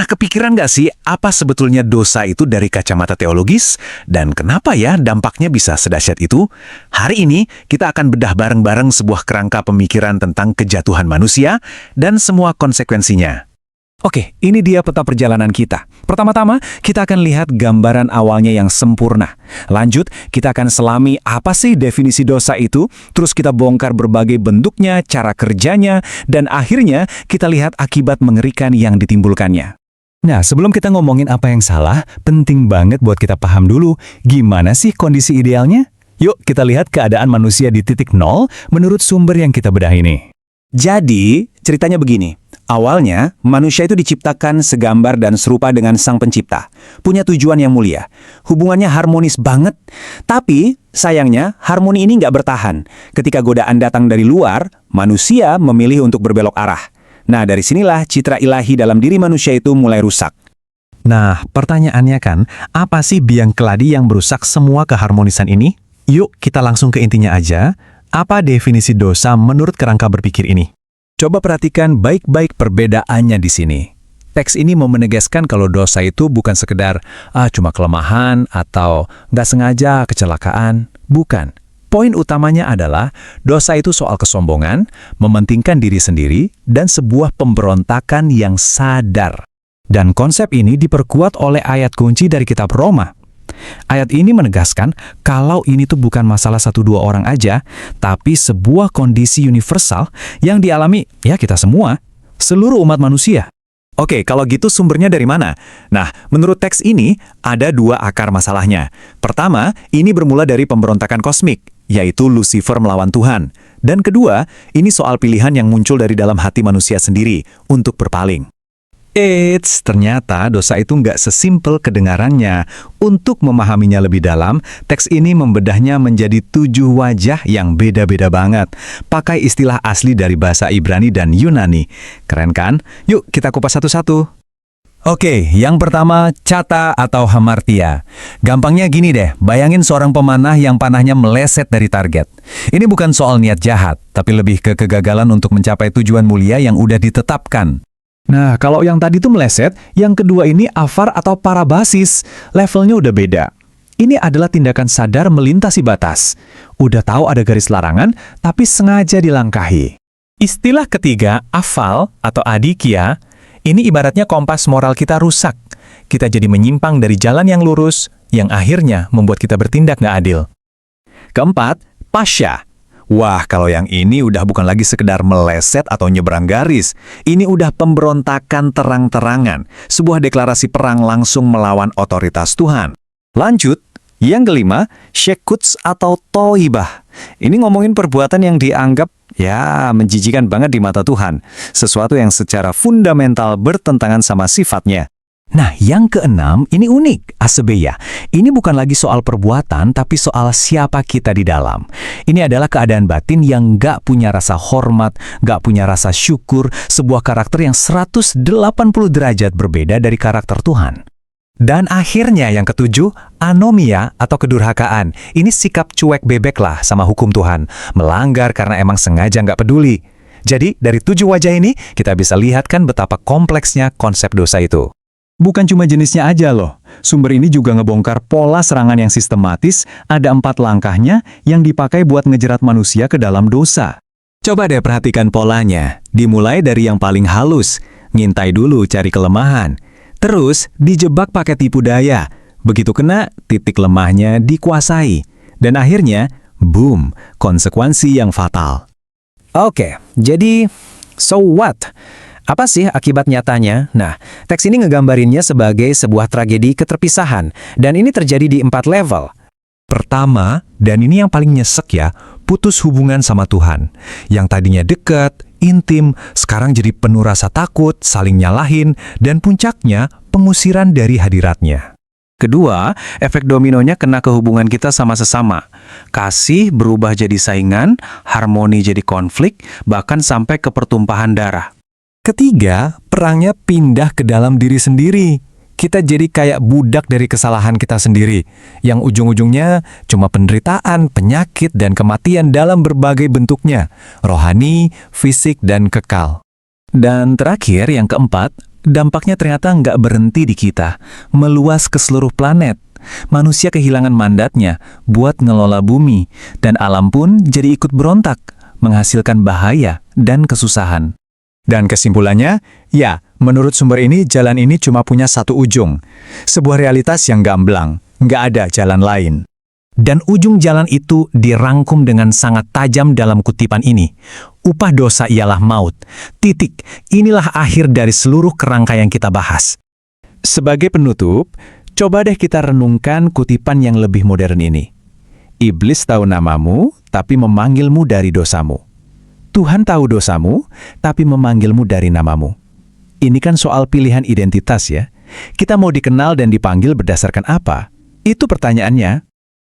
kepikiran nggak sih apa sebetulnya dosa itu dari kacamata teologis? Dan kenapa ya dampaknya bisa sedahsyat itu? Hari ini kita akan bedah bareng-bareng sebuah kerangka pemikiran tentang kejatuhan manusia dan semua konsekuensinya. Oke, ini dia peta perjalanan kita. Pertama-tama, kita akan lihat gambaran awalnya yang sempurna. Lanjut, kita akan selami apa sih definisi dosa itu, terus kita bongkar berbagai bentuknya, cara kerjanya, dan akhirnya kita lihat akibat mengerikan yang ditimbulkannya. Nah, sebelum kita ngomongin apa yang salah, penting banget buat kita paham dulu gimana sih kondisi idealnya? Yuk, kita lihat keadaan manusia di titik nol menurut sumber yang kita bedah ini. Jadi, ceritanya begini. Awalnya, manusia itu diciptakan segambar dan serupa dengan Sang Pencipta. Punya tujuan yang mulia. Hubungannya harmonis banget. Tapi, sayangnya, harmoni ini nggak bertahan. Ketika godaan datang dari luar, manusia memilih untuk berbelok arah. Nah, dari sinilah citra ilahi dalam diri manusia itu mulai rusak. Nah, pertanyaannya kan, apa sih biang keladi yang merusak semua keharmonisan ini? Yuk, kita langsung ke intinya aja. Apa definisi dosa menurut kerangka berpikir ini? Coba perhatikan baik-baik perbedaannya di sini. Teks ini mau menegaskan kalau dosa itu bukan sekedar cuma kelemahan atau nggak sengaja kecelakaan. Bukan. Poin utamanya adalah dosa itu soal kesombongan, mementingkan diri sendiri, dan sebuah pemberontakan yang sadar. Dan konsep ini diperkuat oleh ayat kunci dari kitab Roma. Ayat ini menegaskan kalau ini tuh bukan masalah 1-2 orang aja, tapi sebuah kondisi universal yang dialami ya kita semua, seluruh umat manusia. Oke, kalau gitu sumbernya dari mana? Nah, menurut teks ini ada 2 akar masalahnya. Pertama, ini bermula dari pemberontakan kosmik, yaitu Lucifer melawan Tuhan. Dan kedua, ini soal pilihan yang muncul dari dalam hati manusia sendiri untuk berpaling. Eits, ternyata dosa itu nggak sesimpel kedengarannya. Untuk memahaminya lebih dalam, teks ini membedahnya menjadi 7 wajah yang beda-beda banget. Pakai istilah asli dari bahasa Ibrani dan Yunani. Keren kan? Yuk kita kupas satu-satu. Oke, yang pertama, cata atau hamartia. Gampangnya gini deh, bayangin seorang pemanah yang panahnya meleset dari target. Ini bukan soal niat jahat, tapi lebih ke kegagalan untuk mencapai tujuan mulia yang udah ditetapkan. Nah, kalau yang tadi tuh meleset, yang kedua ini afar atau parabasis. Levelnya udah beda. Ini adalah tindakan sadar melintasi batas. Udah tahu ada garis larangan, tapi sengaja dilangkahi. Istilah ketiga, afal atau adikia, ini ibaratnya kompas moral kita rusak. Kita jadi menyimpang dari jalan yang lurus, yang akhirnya membuat kita bertindak nggak adil. Keempat, pasya. Wah, kalau yang ini udah bukan lagi sekedar meleset atau nyebrang garis. Ini udah pemberontakan terang-terangan. Sebuah deklarasi perang langsung melawan otoritas Tuhan. Lanjut, yang kelima, syekuts atau toibah. Ini ngomongin perbuatan yang dianggap, ya, menjijikan banget di mata Tuhan. Sesuatu yang secara fundamental bertentangan sama sifatnya. Nah, yang keenam, ini unik, asebeya. Ini bukan lagi soal perbuatan, tapi soal siapa kita di dalam. Ini adalah keadaan batin yang nggak punya rasa hormat, nggak punya rasa syukur, sebuah karakter yang 180 derajat berbeda dari karakter Tuhan. Dan akhirnya yang ketujuh, anomia atau kedurhakaan. Ini sikap cuek bebek lah sama hukum Tuhan. Melanggar karena emang sengaja nggak peduli. Jadi, dari 7 wajah ini, kita bisa lihat kan betapa kompleksnya konsep dosa itu. Bukan cuma jenisnya aja loh, sumber ini juga ngebongkar pola serangan yang sistematis, ada 4 langkahnya yang dipakai buat ngejerat manusia ke dalam dosa. Coba deh perhatikan polanya, dimulai dari yang paling halus, ngintai dulu cari kelemahan. Terus dijebak pakai tipu daya, begitu kena titik lemahnya dikuasai. Dan akhirnya, boom, konsekuensi yang fatal. Oke, jadi so what? Apa sih akibat nyatanya? Nah, teks ini ngegambarinnya sebagai sebuah tragedi keterpisahan, dan ini terjadi di 4 level. Pertama, dan ini yang paling nyesek ya, putus hubungan sama Tuhan. Yang tadinya dekat, intim, sekarang jadi penuh rasa takut, saling nyalahin, dan puncaknya pengusiran dari hadiratnya. Kedua, efek dominonya kena ke hubungan kita sama sesama. Kasih berubah jadi saingan, harmoni jadi konflik, bahkan sampai ke pertumpahan darah. Ketiga, perangnya pindah ke dalam diri sendiri. Kita jadi kayak budak dari kesalahan kita sendiri, yang ujung-ujungnya cuma penderitaan, penyakit, dan kematian dalam berbagai bentuknya, rohani, fisik, dan kekal. Dan terakhir, yang keempat, Dampaknya ternyata nggak berhenti di kita, meluas ke seluruh planet. Manusia kehilangan mandatnya buat ngelola bumi, dan alam pun jadi ikut berontak, menghasilkan bahaya dan kesusahan. Dan kesimpulannya, ya, menurut sumber ini jalan ini cuma punya satu ujung. Sebuah realitas yang gamblang, nggak ada jalan lain. Dan ujung jalan itu dirangkum dengan sangat tajam dalam kutipan ini. Upah dosa ialah maut. Titik. Inilah akhir dari seluruh kerangka yang kita bahas. Sebagai penutup, coba deh kita renungkan kutipan yang lebih modern ini. Iblis tahu namamu, tapi memanggilmu dari dosamu. Tuhan tahu dosamu, tapi memanggilmu dari namamu. Ini kan soal pilihan identitas ya. Kita mau dikenal dan dipanggil berdasarkan apa? Itu pertanyaannya.